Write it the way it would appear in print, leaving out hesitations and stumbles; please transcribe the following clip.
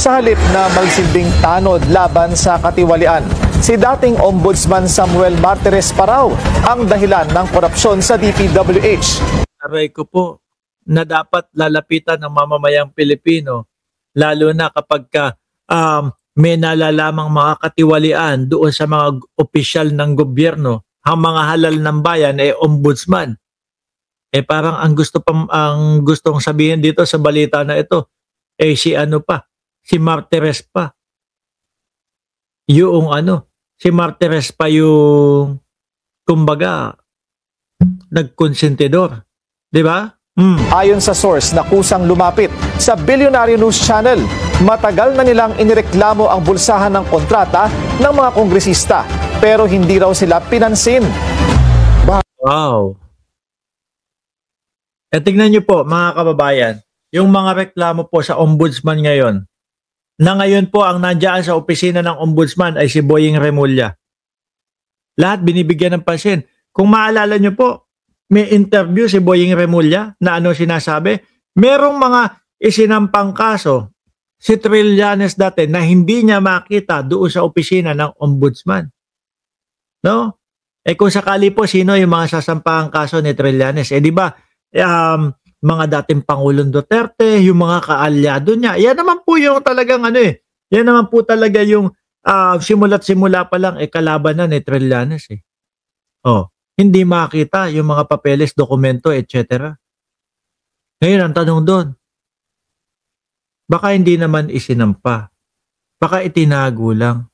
sa halip na magsilbing tanod laban sa katiwalian. Si dating Ombudsman Samuel Martires pa raw ang dahilan ng korupsyon sa DPWH. Aray ko po na dapat lalapitan ng mamamayang Pilipino, lalo na kapag may nalalamang mga katiwalian doon sa mga opisyal ng gobyerno, ang mga halal ng bayan ay ombudsman. Parang ang gustong sabihin dito sa balita na ito, si Martires pa. Si Martires pa yung, kumbaga, nagkonsentidor. Di ba? Ayon sa source na kusang lumapit sa Billionaire News Channel, matagal na nilang inireklamo ang bulsahan ng kontrata ng mga kongresista pero hindi raw sila pinansin. Wow. Tingnan niyo po mga kababayan, yung mga reklamo po sa ombudsman ngayon, na ngayon po ang nandiyan sa opisina ng ombudsman ay si Boying Remulla. Lahat binibigyan ng pansin. Kung maalala niyo po, may interview si Boying Remulla na sinasabi, merong mga isinampang kaso si Trillanes dati na hindi niya makita doon sa opisina ng ombudsman. No? Kung sakali po, sino yung mga sasampahang kaso ni Trillanes? Di ba, mga dating Pangulong Duterte, yung mga kaalyado niya. Yan naman po yung talagang yan naman po talaga yung simula't-simula pa lang kalaban na ni Trillanes. Hindi makita yung mga papeles, dokumento, etc. Ngayon, ang tanong doon, baka hindi naman isinampa. Baka itinago lang.